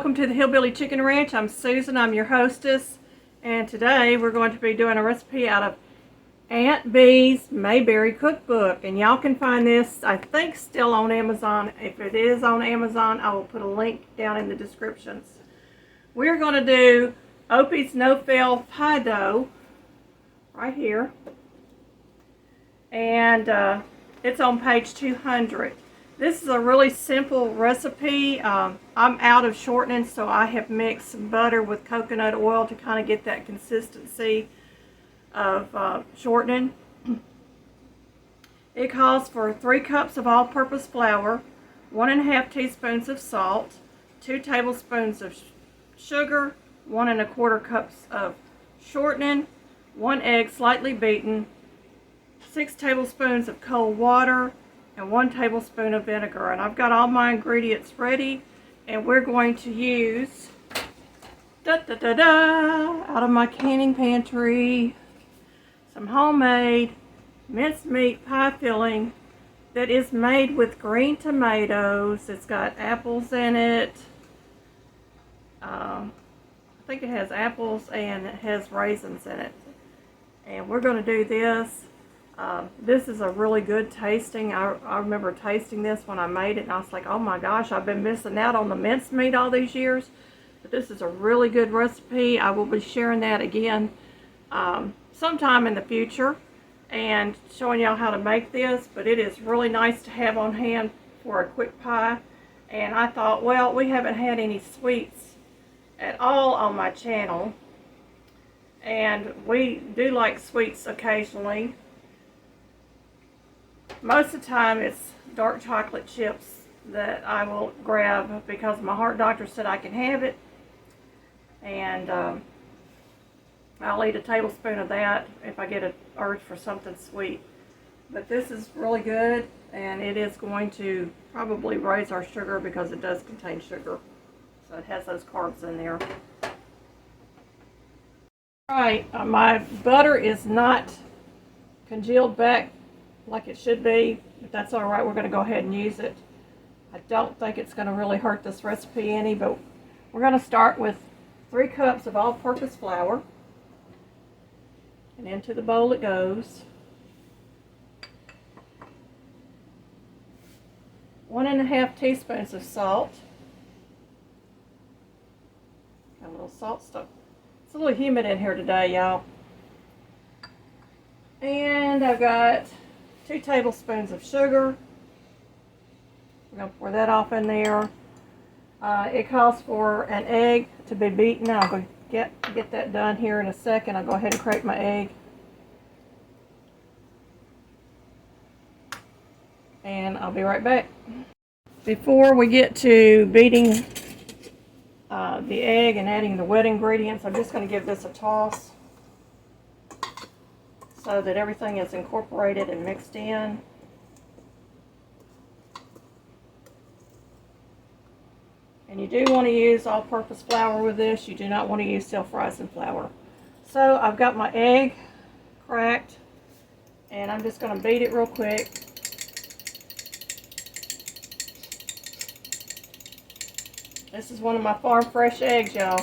welcome to the Hillbilly Chicken Ranch. I'm Susan, I'm your hostess, and today we're going to be doing a recipe out of Aunt Bee's Mayberry Cookbook. And y'all can find this, I think, still on Amazon. If it is on Amazon, I will put a link down in the descriptions. We're going to do OPIE'S no-fail pie dough right here, and it's on page 200. This is a really simple recipe. I'm out of shortening, so I have mixed some butter with coconut oil to kind of get that consistency of shortening. It calls for 3 cups of all-purpose flour, 1½ teaspoons of salt, 2 tablespoons of sugar, 1 1/4 cups of shortening, 1 egg slightly beaten, 6 tablespoons of cold water, and 1 tablespoon of vinegar. And I've got all my ingredients ready, and we're going to use out of my canning pantry some homemade mincemeat pie filling that is made with green tomatoes. It's got apples in it. I think it has apples and it has raisins in it. And we're going to do this. This is a really good tasting. I remember tasting this when I made it, and I was like, oh my gosh, I've been missing out on the mincemeat all these years. But this is a really good recipe. I will be sharing that again sometime in the future and showing y'all how to make this. But it is really nice to have on hand for a quick pie. And I thought, well, we haven't had any sweets at all on my channel, and we do like sweets occasionally. Most of the time it's dark chocolate chips that I will grab because my heart doctor said I can have it, and I'll eat a tablespoon of that if I get an urge for something sweet. But this is really good, and it is going to probably raise our sugar because it does contain sugar. So it has those carbs in there. Alright, my butter is not congealed back like it should be, but that's alright. We're going to go ahead and use it. I don't think it's going to really hurt this recipe any, but we're going to start with 3 cups of all-purpose flour, and into the bowl it goes. 1 1/2 teaspoons of salt. Got a little salt stuff. It's a little humid in here today, y'all. And I've got 2 tablespoons of sugar. I'm going to pour that off in there. It calls for an egg to be beaten. I'll go get that done here in a second. I'll go ahead and crack my egg. And I'll be right back. Before we get to beating the egg and adding the wet ingredients, I'm just going to give this a toss so that everything is incorporated and mixed in. And you do want to use all-purpose flour with this. You do not want to use self-rising flour. So I've got my egg cracked, and I'm just going to beat it real quick. This is one of my farm fresh eggs, y'all.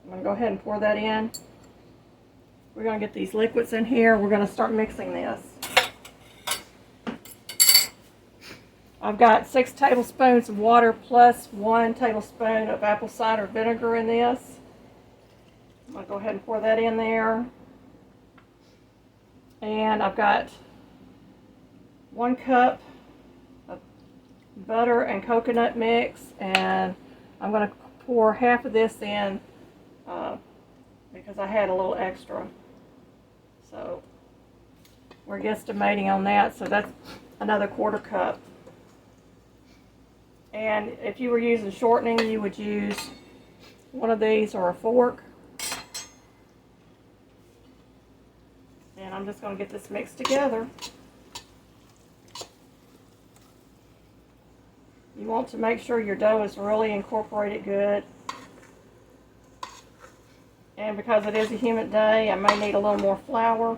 I'm going to go ahead and pour that in. We're going to get these liquids in here. We're going to start mixing this. I've got 6 tablespoons of water plus 1 tablespoon of apple cider vinegar in this. I'm going to go ahead and pour that in there. And I've got 1 cup of butter and coconut mix, and I'm going to pour half of this in because I had a little extra. So we're guesstimating on that, so that's another 1/4 cup. And if you were using shortening, you would use one of these or a fork. And I'm just going to get this mixed together. You want to make sure your dough is really incorporated good. And because it is a humid day, I may need a little more flour.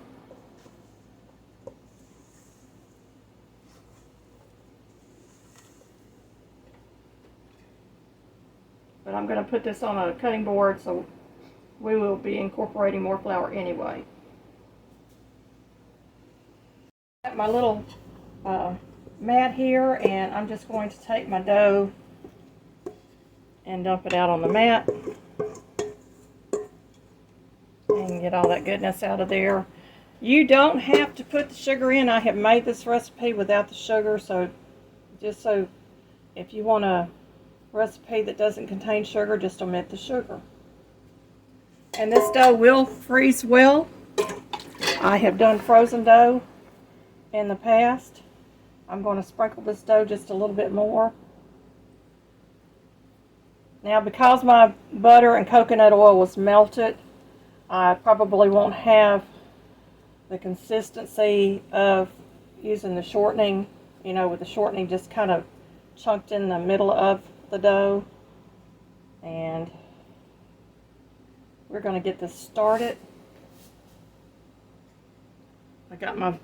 but I'm going to put this on a cutting board, so we will be incorporating more flour anyway. Got my little mat here, and I'm just going to take my dough and dump it out on the mat and get all that goodness out of there. You don't have to put the sugar in. I have made this recipe without the sugar, so just so if you want a recipe that doesn't contain sugar, just omit the sugar. And this dough will freeze well. I have done frozen dough in the past. I'm going to sprinkle this dough just a little bit more. Now, because my butter and coconut oil was melted, I probably won't have the consistency of using the shortening, you know, with the shortening just kind of chunked in the middle of the dough. And we're going to get this started. I got my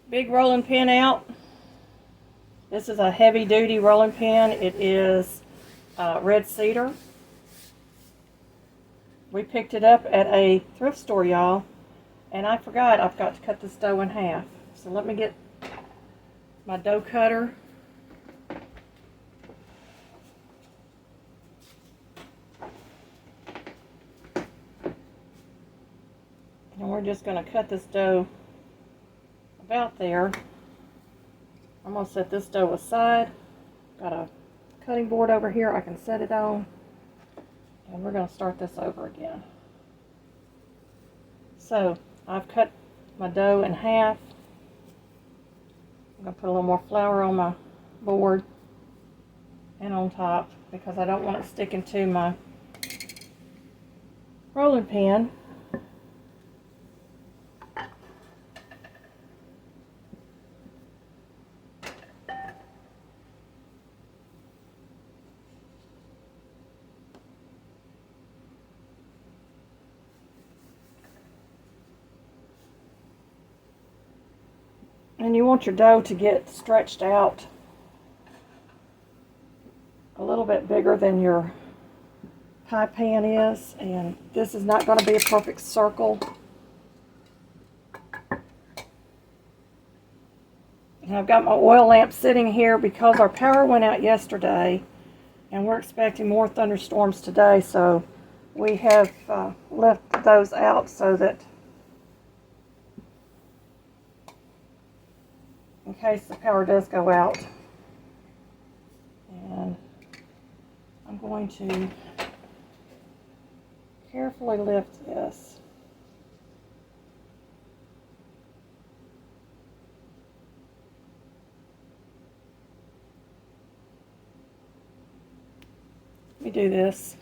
big rolling pin out. This is a heavy duty rolling pin. It is red cedar. We picked it up at a thrift store, y'all, and I forgot I've got to cut this dough in half. So let me get my dough cutter. And we're just going to cut this dough about there. I'm going to set this dough aside. Got a cutting board over here I can set it on. And we're going to start this over again. So I've cut my dough in half. I'm going to put a little more flour on my board and on top because I don't want it sticking to my rolling pin. And you want your dough to get stretched out a little bit bigger than your pie pan is. And this is not going to be a perfect circle. And I've got my oil lamp sitting here because our power went out yesterday. And we're expecting more thunderstorms today. So we have left those out so that in case the power does go out. And I'm going to carefully lift this. Let me do this.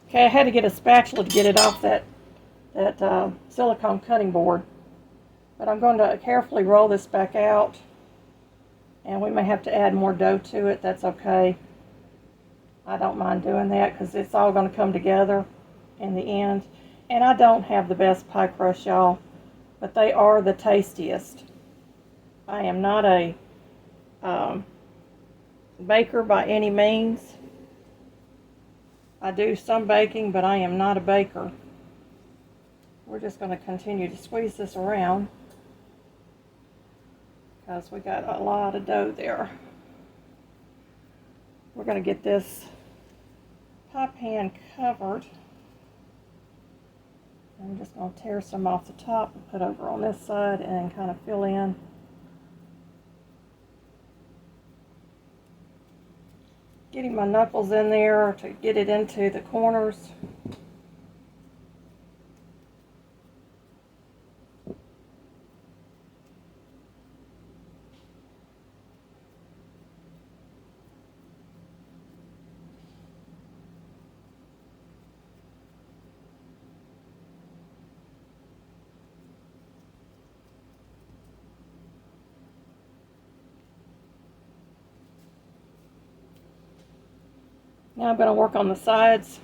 Okay, I had to get a spatula to get it off that silicone cutting board. But I'm going to carefully roll this back out, and we may have to add more dough to it. That's okay. I don't mind doing that because it's all going to come together in the end. And I don't have the best pie crust, y'all, but they are the tastiest. I am not a baker by any means. I do some baking, but I am not a baker. We're just going to continue to squeeze this around, because we got a lot of dough there. We're going to get this pie pan covered. I'm just going to tear some off the top and put over on this side and kind of fill in. Getting my knuckles in there to get it into the corners. Now I'm going to work on the sides.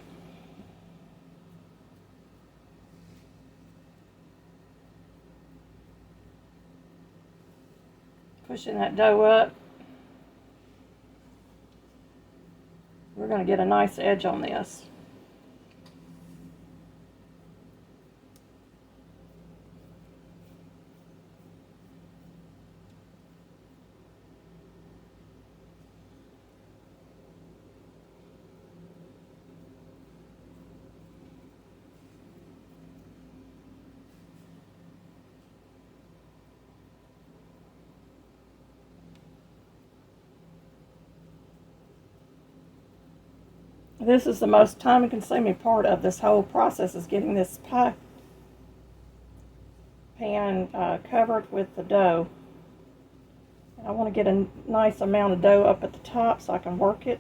Pushing that dough up. We're going to get a nice edge on this. This is the most time-consuming part of this whole process, is getting this pie pan covered with the dough. And I want to get a nice amount of dough up at the top so I can work it.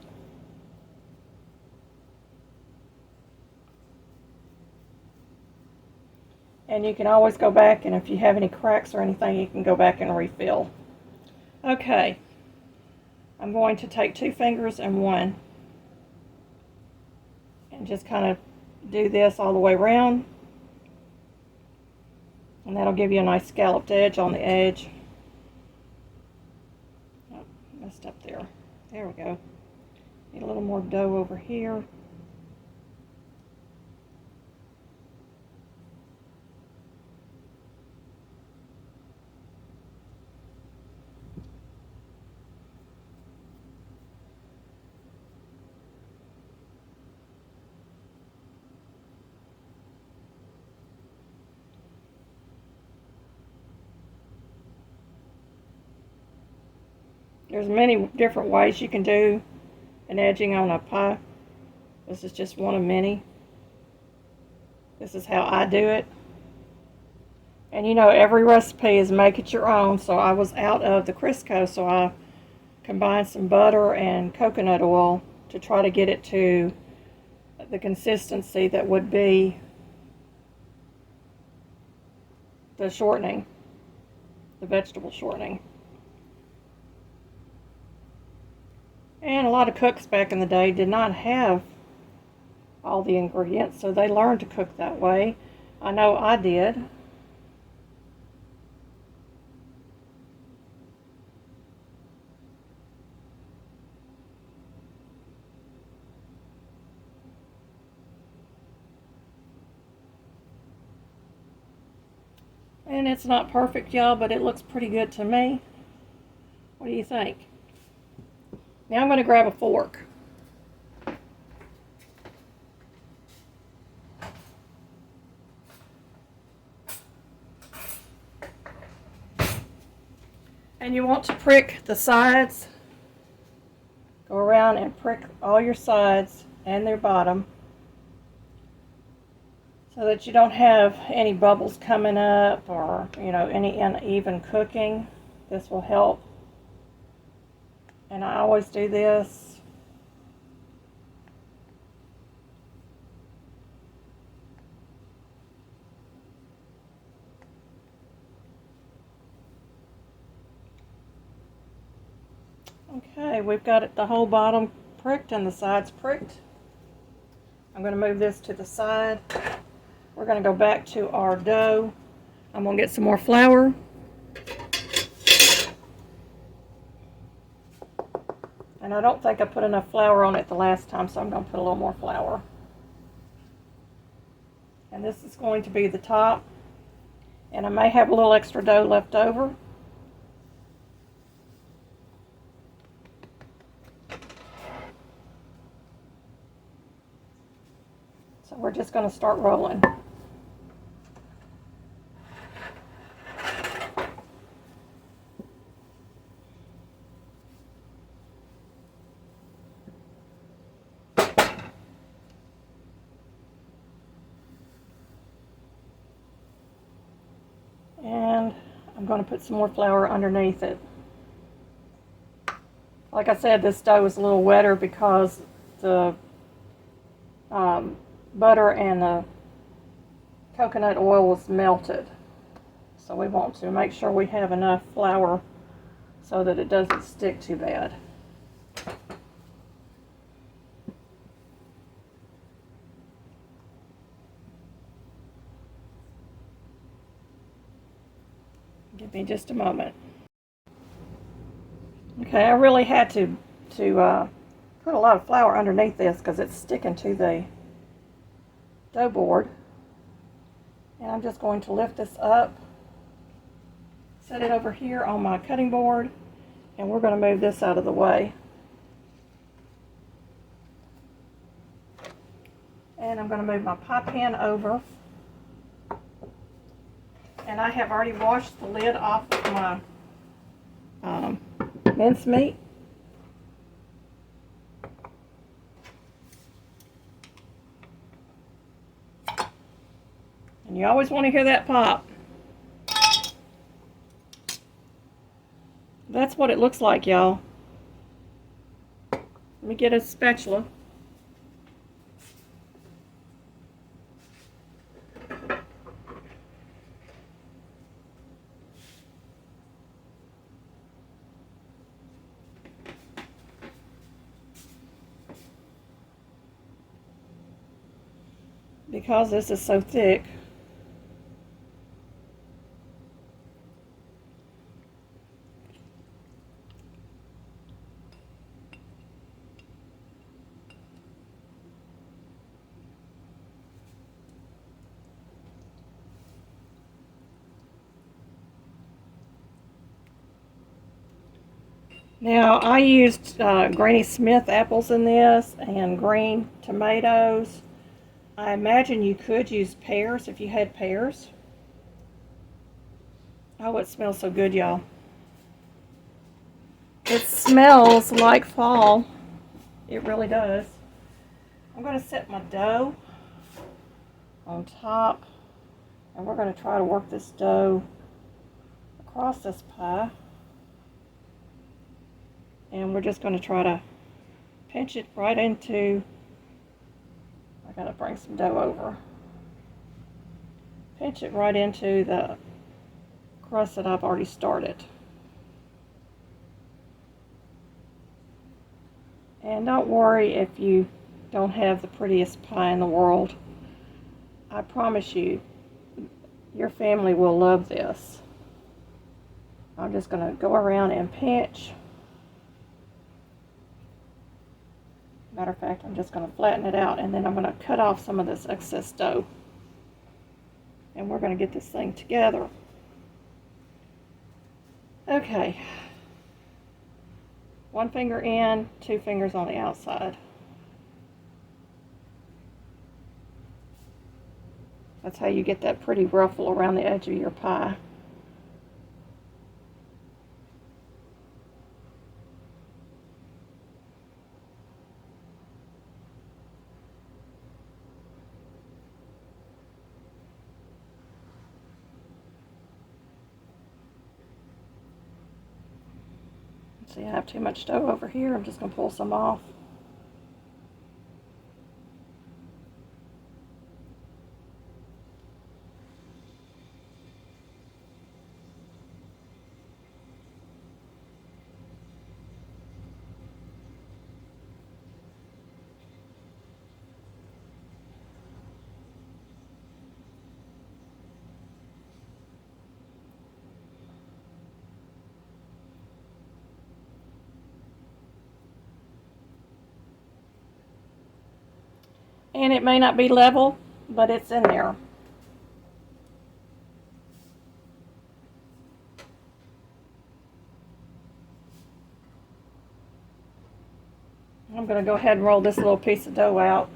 And you can always go back, and if you have any cracks or anything, you can go back and refill. Okay, I'm going to take 2 fingers and 1. And just kind of do this all the way around, and that'll give you a nice scalloped edge on the edge. Oh, messed up there. There we go. Need a little more dough over here. There's many different ways you can do an edging on a pie. This is just one of many. This is how I do it. And you know, every recipe is make it your own, so I was out of the Crisco, so I combined some butter and coconut oil to try to get it to the consistency that would be the shortening, the vegetable shortening. And a lot of cooks back in the day did not have all the ingredients, so they learned to cook that way. I know I did. And it's not perfect, y'all, but it looks pretty good to me. What do you think? Now I'm going to grab a fork. And you want to prick the sides. Go around and prick all your sides and their bottom, so that you don't have any bubbles coming up or, you know, any uneven cooking. This will help. And I always do this. Okay, we've got it, the whole bottom pricked and the sides pricked. I'm going to move this to the side. We're going to go back to our dough. I'm going to get some more flour. And I don't think I put enough flour on it the last time, so I'm going to put a little more flour. And this is going to be the top. And I may have a little extra dough left over. So we're just going to start rolling. And I'm going to put some more flour underneath it. Like I said, this dough is a little wetter because the butter and the coconut oil was melted. So we want to make sure we have enough flour so that it doesn't stick too bad. Give me just a moment. Okay, I really had to put a lot of flour underneath this because it's sticking to the dough board. And I'm just going to lift this up, set it over here on my cutting board, and we're going to move this out of the way. And I'm going to move my pie pan over. And I have already washed the lid off of my mincemeat. And you always want to hear that pop. That's what it looks like, y'all. Let me get a spatula. Because this is so thick, now I used Granny Smith apples in this and green tomatoes. I imagine you could use pears if you had pears. Oh, it smells so good, y'all. It smells like fall. It really does. I'm going to set my dough on top, and we're going to try to work this dough across this pie. And we're just going to try to pinch it right into, I got to bring some dough over. Pinch it right into the crust that I've already started. And don't worry if you don't have the prettiest pie in the world. I promise you, your family will love this. I'm just going to go around and pinch. Matter of fact, I'm just going to flatten it out, and then I'm going to cut off some of this excess dough. And we're going to get this thing together. Okay. One finger in, two fingers on the outside. That's how you get that pretty ruffle around the edge of your pie. See, I have too much dough over here. I'm just going to pull some off. And it may not be level, but it's in there. I'm going to go ahead and roll this little piece of dough out.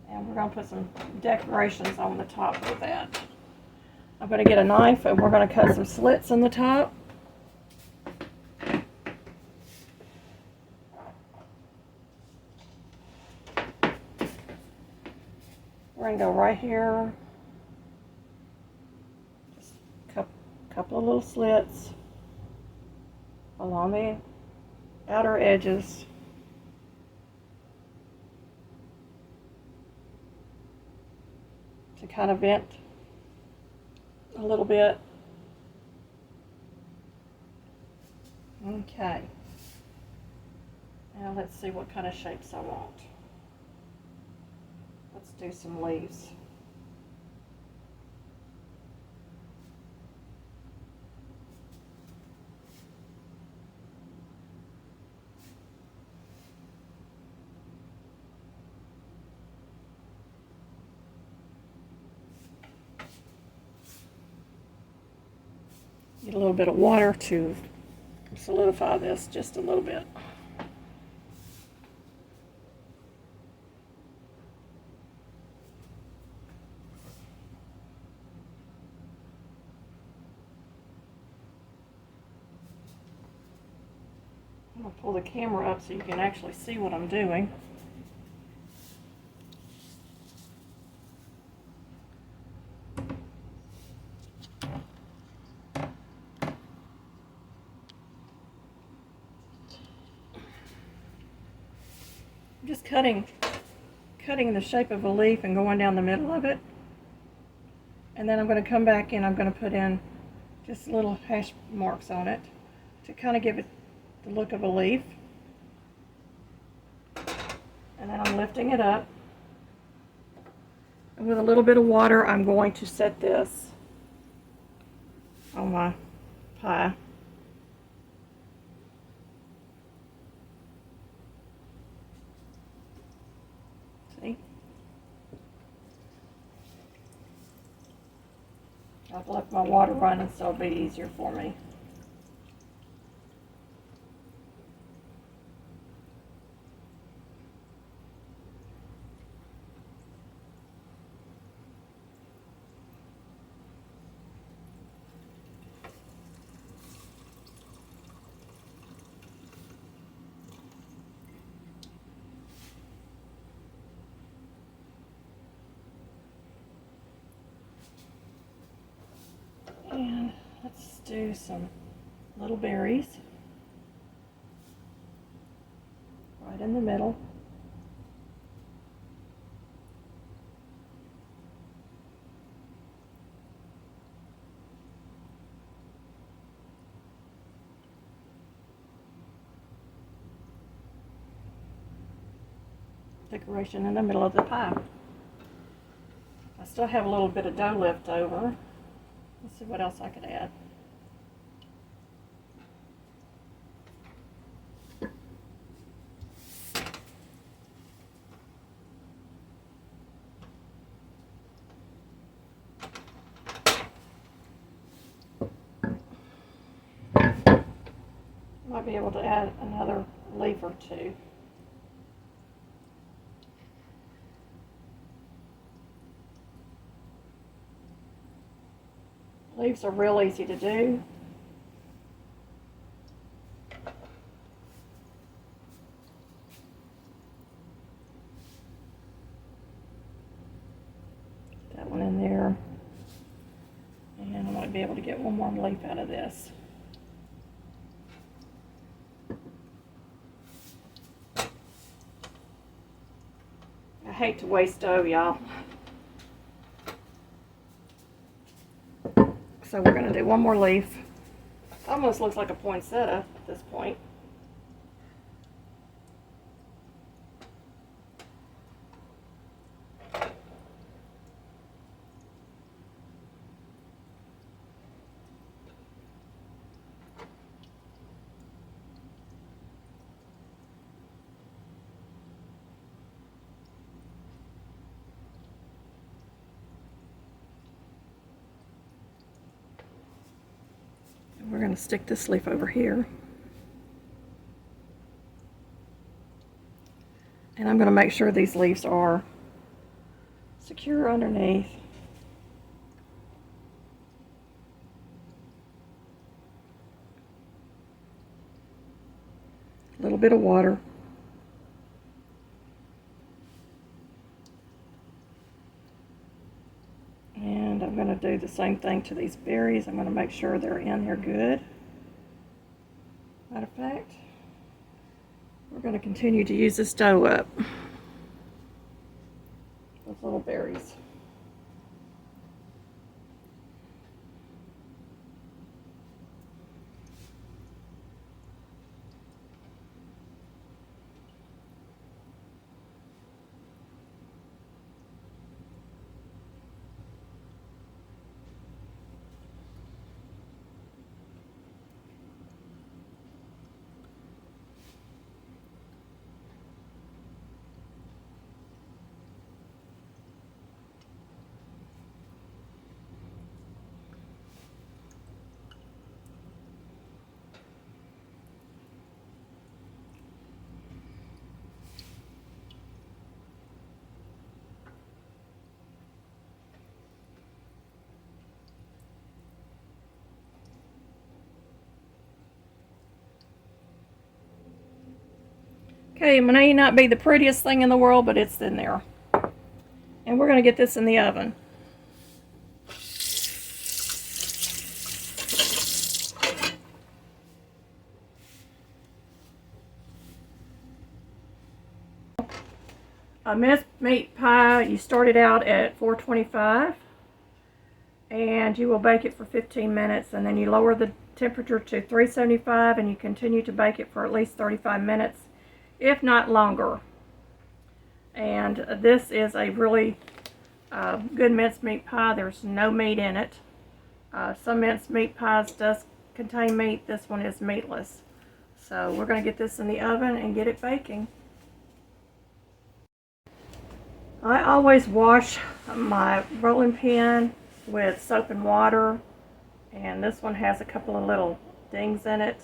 And we're going to put some decorations on the top of that. I'm going to get a knife and we're going to cut some slits in the top. We're going to go right here, just a couple of little slits along the outer edges. To kind of vent a little bit. Okay. Now let's see what kind of shapes I want. Let's do some leaves. Get a little bit of water to solidify this just a little bit. I'm going to pull the camera up so you can actually see what I'm doing. I'm just cutting the shape of a leaf and going down the middle of it. And then I'm going to come back and I'm going to put in just little hash marks on it to kind of give it the look of a leaf. And then I'm lifting it up. And with a little bit of water, I'm going to set this on my pie. See? I've left my water running so it'll be easier for me. And let's do some little berries right in the middle. Decoration in the middle of the pie. I still have a little bit of dough left over. Let's see what else I could add. Might be able to add another leaf or two. Leaves are real easy to do. That one in there. And I might be able to get one more leaf out of this. I hate to waste dough, y'all. So we're going to do one more leaf. Almost looks like a poinsettia at this point. We're going to stick this leaf over here. And I'm going to make sure these leaves are secure underneath. A little bit of water. And I'm going to do the same thing to these berries. I'm going to make sure they're in here good. Matter of fact, we're going to continue to use this dough up. Those little berries. Okay, it may not be the prettiest thing in the world, but it's in there. And we're going to get this in the oven. A mincemeat pie, you start it out at 425 and you will bake it for 15 minutes, and then you lower the temperature to 375 and you continue to bake it for at least 35 minutes, if not longer. And this is a really good mincemeat pie. There's no meat in it. Some mincemeat pies does contain meat. This one is meatless. So we're going to get this in the oven and get it baking. I always wash my rolling pin with soap and water, and this one has a couple of little dings in it.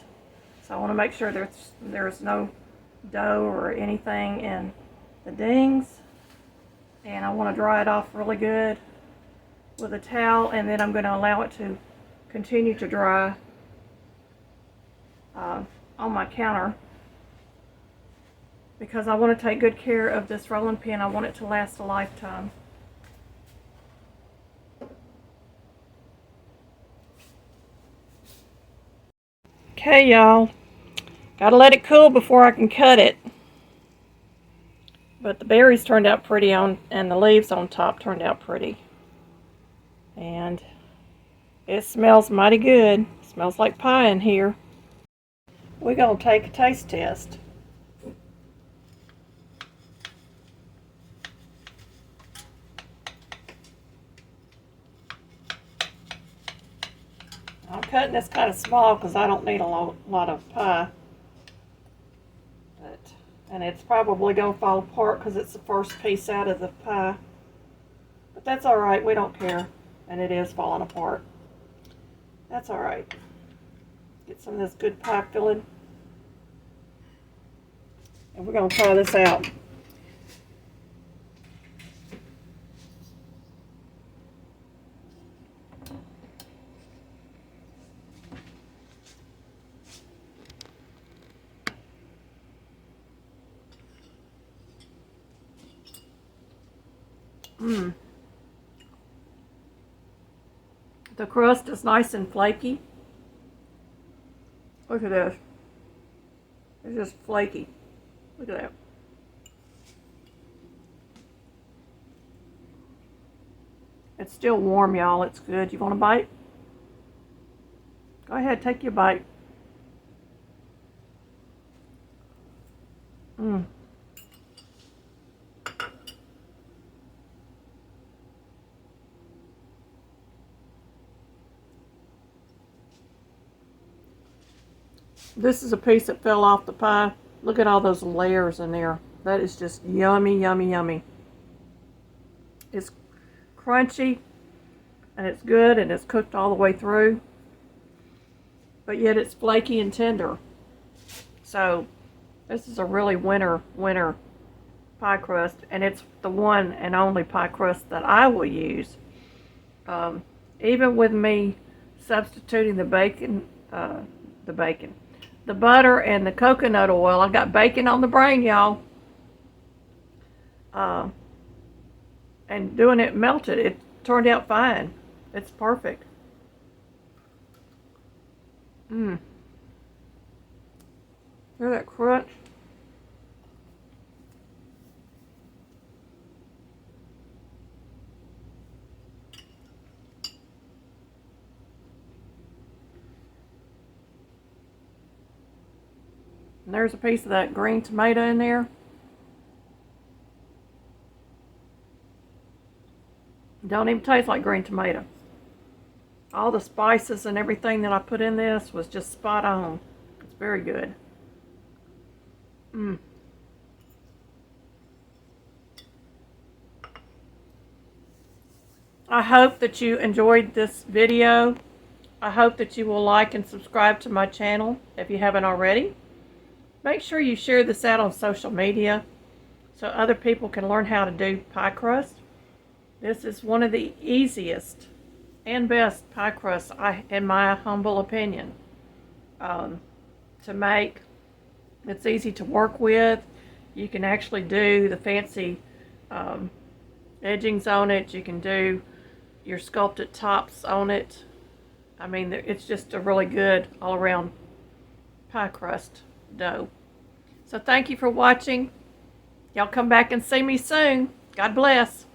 So I want to make sure there's no dough or anything in the dings. And I want to dry it off really good with a towel, and then I'm going to allow it to continue to dry on my counter, because I want to take good care of this rolling pin. I want it to last a lifetime. Okay, y'all, gotta let it cool before I can cut it. But the berries turned out pretty and the leaves on top turned out pretty. And it smells mighty good. It smells like pie in here. We're gonna take a taste test. I'm cutting this kind of small because I don't need a lot of pie. And it's probably going to fall apart because it's the first piece out of the pie. But that's alright, we don't care. And it is falling apart. That's alright. Get some of this good pie filling. And we're going to try this out. The crust is nice and flaky. Look at this. It's just flaky. Look at that. It's still warm, y'all. It's good. You want a bite? Go ahead, take your bite. This is a piece that fell off the pie. Look at all those layers in there. That is just yummy, yummy, yummy. It's crunchy, and it's good, and it's cooked all the way through. But yet it's flaky and tender. So this is a really winner pie crust, and it's the one and only pie crust that I will use. Even with me substituting the butter and the coconut oil. I got bacon on the brain, y'all. And doing it melted, it turned out fine. It's perfect. Hear that crunch? And there's a piece of that green tomato in there. Don't even taste like green tomato. All the spices and everything that I put in this was just spot on. It's very good. I hope that you enjoyed this video. I hope that you will like and subscribe to my channel if you haven't already. Make sure you share this out on social media so other people can learn how to do pie crust. This is one of the easiest and best pie crusts, in my humble opinion, to make. It's easy to work with. You can actually do the fancy edgings on it. You can do your sculpted tops on it. I mean, it's just a really good all-around pie crust dough. So thank you for watching. Y'all come back and see me soon. God bless.